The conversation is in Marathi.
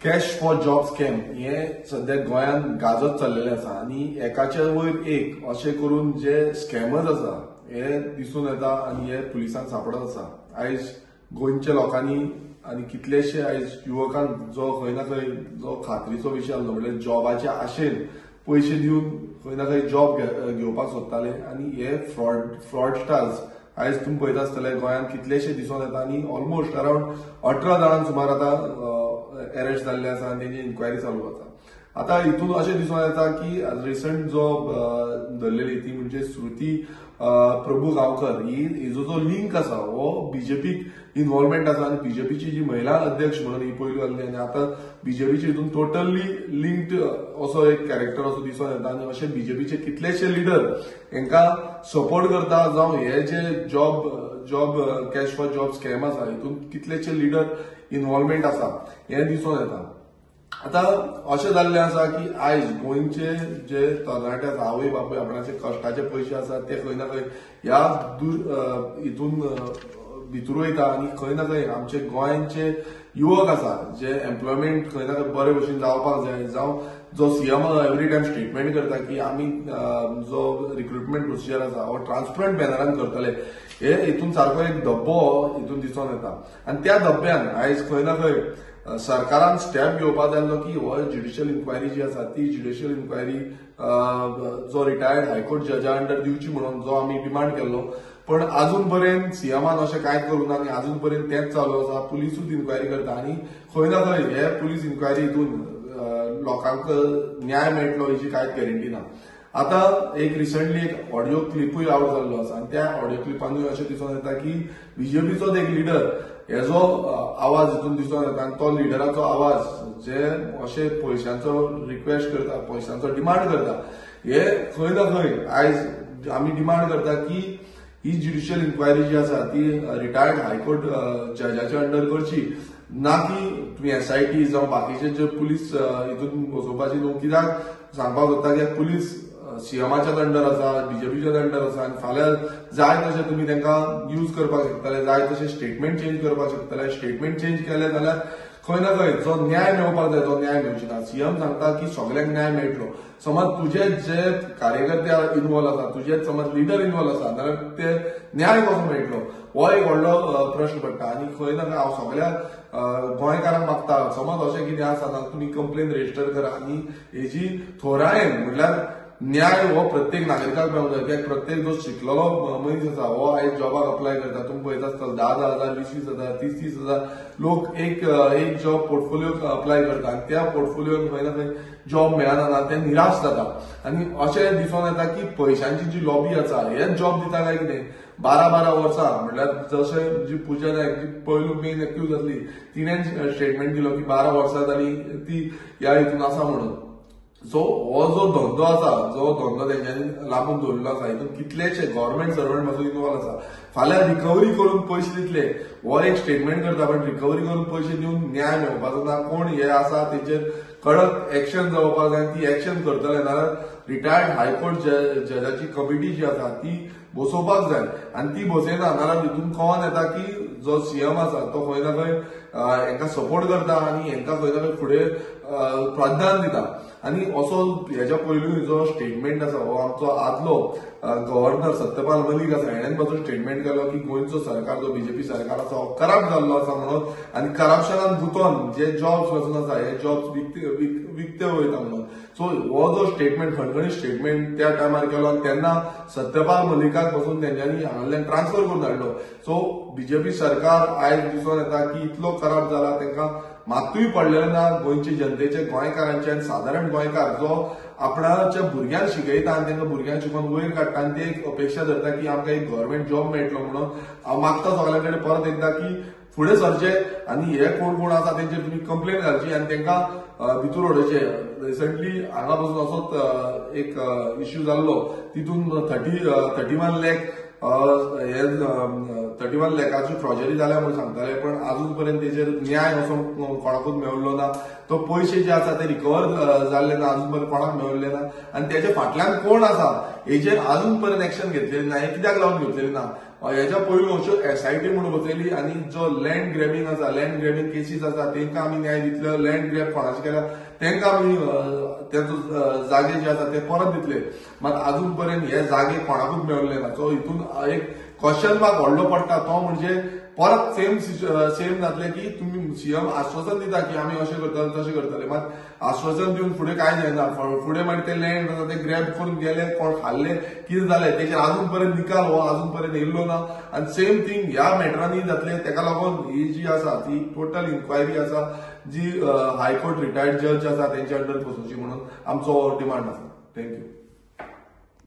कॅश फॉर जॉब स्कॅम हे सध्या गोंयांत गाजत चाललेले आसा आणि एकाचे वयर एक अशें करून जे स्कॅमर्स आसा हे दिसून येता आणि हे पुलिसांक सापडत आसा। आयज गोंयच्या लोकांनी आणि कितलेशे आयज युवकांक जो खंय ना खंय जो खात्रीचो विशय आसलो म्हणजे जॉबाच्या आशेन पैसे दिवन खंय ना खंय जॉब घेवपाक सोदताले आणि हे फ्रॉडस्टार्स आयज तुम्ही पळयता आसतले गोंयांत कितलेशे दिसून येता आणि ऑलमोस्ट अराउंड 18 जाणांक सुमार आता अरेस्ट जाल्ले आसा आणि तेंची इन्क्वायरी चालू आसा। आता हितून अशें दिसून येता की रिसंट जो धरलेली ती म्हणजे श्रुती प्रभू गांवकर हिजो जो लिंक आसा हो बीजेपीक इन्व्हॉल्वमेंट आसा आणि बीजेपीची जी महिला अध्यक्ष म्हणून ही पयली जाल्ली आणि आता बीजेपीचे हितून टोटली लिंक्ड असो एक कॅरेक्टर असो दिसून येता आणि अशे बीजेपीचे कितलेशे लिडर हांकां सपोर्ट करता जावं हे जे job cash for job scam आसा हितून कितलेशे लिडर इन्व्हॉल्वमेंट आसा हे दिसून येता। आता अशें जाल्लें आसा की आयज गोंयचे जे तरणाटे आसा आवय बापूय आपणाचे कश्टाचे पयशे आसा ते खंय ना खंय ह्या हितून भितर वयता आणि खंय ना खंय आमचे गोंयचे युवक आसा जे एम्प्लॉयमेंट खंय ना खंय बरे भशेन जावपाक जाय जावं जो सीएम एवरी टाइम स्टेटमेंट करता की आमी जो रिक्रुटमेंट प्रोसिजर आसा हो ट्रान्सपरंट मॅनरान करतले हे हितून सारको एक धब्बो हितून दिसून येता आणि त्या धब्ब्यान आयज खंय ना खंय सरकारान स्टेप घेवपाक जाल्लो की हो ज्युडिशियल इन्क्वायरी जी आसा ती ज्युडिशियल इन्क्वायरी जो रिटायर्ड हायकोर्ट जजा अंडर दिवची म्हणून जो आमी डिमांड केल्लो पण अजून पर्यंत सीएमान अशें कांयच करूं ना आणि अजून पर्यंत तेंच चालू आसा। पुलिसूच इन्क्वायरी करता आणि खंय ना खंय हे पुलीस इन्क्वायरी हितून लोकांक न्याय मेळटलो हेची कांयच गॅरंटी ना। आता एक रिसंटली एक ऑडिओ क्लिपूय आउट जाल्लो आसा आणि त्या ऑडिओ क्लिपांनी अशें दिसून येता की बीजेपीचो एक लिडर हेजो आवाज हितून दिसून येता आणि तो लिडराचो आवाज जे अशे पयशांचो रिक्वेस्ट करता पयशांचो डिमांड करता हे खंय ना खंय आयज आमी डिमांड करता की ही ज्युडिशियल इन्क्वायरी जी आसा ती रिटायर्ड हायकोर्ट जजाच्या अंडर करची ना की तुम्ही एसआयटी जावं बाकीचे जे पुलीस हितून बसोवपाची न्हू कित्याक सांगपाक सोदता की पुलीस सीएमाच्याच अंडर आसा बीजेपीच्याच अंडर आसा आणि फाल्यां जाय तशें तुम्ही तांकां यूज करपाक शकतले जाय तशें स्टेटमेंट चेंज करपाक शकतले स्टेटमेंट चेंज केले जाल्यार खंय ना खंय जो न्याय मेळपाक जाय तो न्याय मेळची ना। सीएम सांगता की सगळ्यांक न्याय मेळटलो समज तुझे जे कार्यकर्ते इन्वॉल्व आसा तुझे समज लिडर इन्वॉल्व आसा जाल्यार ते न्याय कसो मेळटलो हो एक व्हडलो प्रश्न पडटा आणि खंय ना खंय हांव सगळ्या गोंयकारांक मागता समज अशें कितें आसा जाल्यार तुमी कंप्लेन रजिस्टर करा आणि हेजी थोरायेन म्हटल्यार न्याय हो प्रत्येक नागरिकाक मेळूंक जाय कित्याक प्रत्येक जो शिकलेलो मनीस आसा हो आयज जॉबाक अप्लाय करता तुम्ही पळयता आसतले 10,000 20,000 30,000 लोक एक जॉब पोर्टफोलिओ अप्लाय करता आणि त्या पोर्टफोलिओन खंय ना खंय जॉब मेळना ते निराश जाता आणि अशें दिसून येता की पयशांची जी लॉबी आसा हेच जॉब दिता काय कितें 12 वर्सां म्हटल्यार जशें जी पुजा नायक जी पयलू मेन एक्यूज आसली तिणें स्टेटमेंट दिलो की 12 वर्सां जाली ती ह्या हितून आसा म्हणून। सो हो जो धंदो आसा जो धंदो तेंच्यांनी लांबून दवरलेलो आसा हितून कितलेशे गव्हर्नमेंट सर्वंट पासून इन्वॉल्व आसा फाल्यां रिकवरी करून पयशे दितले हो एक स्टेटमेंट करता पण रिकवरी करून पयशे दिवन न्याय मेळपाचो ना कोण हे आसा तेचेर कडक एक्शन जावपाक जाय ती एक्शन करतले जाल्यार रिटायर्ड हायकोर्ट जजाची कमिटी जी आसा ती बसोवपाक जाय आणि ती बसयना जाल्यार हितून कळोन येता की जो सीएम आसा तो खंय ना खंय हांकां सपोर्ट करता आणि हांकां खंय ना खंय फुडें प्राधान्य दिता आणि असो हेच्या पयलू जो स्टेटमेंट आसा हो आमचो आदलो गव्हर्नर सत्यपाल मलीक आसा हेणेन पासून स्टेटमेंट केलो की गोंयचो सरकार जो बीजेपी सरकार आसा हो करप्ट जाल्लो आसा म्हणून आणि करप्शनान गुंतोवन जे जॉब्स पासून आसा हे जॉब्स विकते वयता म्हणून। सो हो जो स्टेटमेंट खणखणीत स्टेटमेंट त्या टायमार केलो आणि तेन्ना सत्यपाल मलिकाक पासून तेंच्यांनी हांगांतल्यान ट्रान्सफर करून धाडलो। सो बीजेपी सरकार आयज दिसून येता की इतलो करप्ट जाला तांकां मातूय पडलेले ना गोंयचे जनतेचे गोंयकारांचे आणि साधारण गोंयकार जो आपणाच्या भुरग्यांक शिकयता आणि तांकां भुरग्यांक शिकोवन वयर काडटा आणि ते एक अपेक्षा धरता की आमकां एक गव्हर्नमेंट जॉब मेळटलो म्हणून हांव मागता सगळ्यां कडेन परत एकदा की फुडें सरचे आणि हे कोण आसा तेंचेर तुमी कंप्लेन घालची आणि तांकां भितर उडोवचे। रिसंटली हांगा पासून असोच एक इश्यू जाल्लो तितून 31 लाख 31 लाखाची फ्रॉजरी जाल्या म्हणून सांगताले पण अजून पर्यंत तेचेर न्याय असो कोणाकूच मेळिल्लो ना तो पयशे जे आसा ते रिकवर जाल्ले ना अजून पर्यंत कोणाक मेळिल्ले ना आणि त्याच्या फाटल्यान कोण आसा हेचेर अजून पर्यंत एक्शन घेतलेली ना हे कित्याक लागून घेतलेली ना हेच्या पयलू अश्यो SIT म्हणून बसयली आनी जो लँड ग्रॅबिंग आसा, लँड ग्रॅबिंग केसीस आसा तांकां आमी न्याय दितले, लँड ग्रॅब कोणाचे केल्या तांकां आमी तेचो जागे जे आसा ते परत दितले. मात अजून पर्यंत हे जागे कोणाकूच मेळिल्ले ना. सो हितून एक क्वेश्चन मार्क व्हडलो पडटा तो म्हणजे परत सेम जातले की तुम्ही CM आश्वासन दिता की आम्ही अशें करतले तशें करतले, मात आश्वासन दिवन फुडें काय जायना. फुडें मागीर ते लँड आसा ते ग्रॅब करून गेले, कोण खाल्ले, कितें जालें तेचेर अजून पर्यंत निकाल हो अजून पर्यंत येयल्लो ना. आनी सेम थिंग ह्या मॅटरांनी जातले. तेका लागून ही जी आसा ती टोटल इन्क्वायरी आसा जी हायकोर्ट रिटायर्ड जज आसा तेंच्या अंडर बसोवची म्हणून आमचो डिमांड आसा. थँक्यू.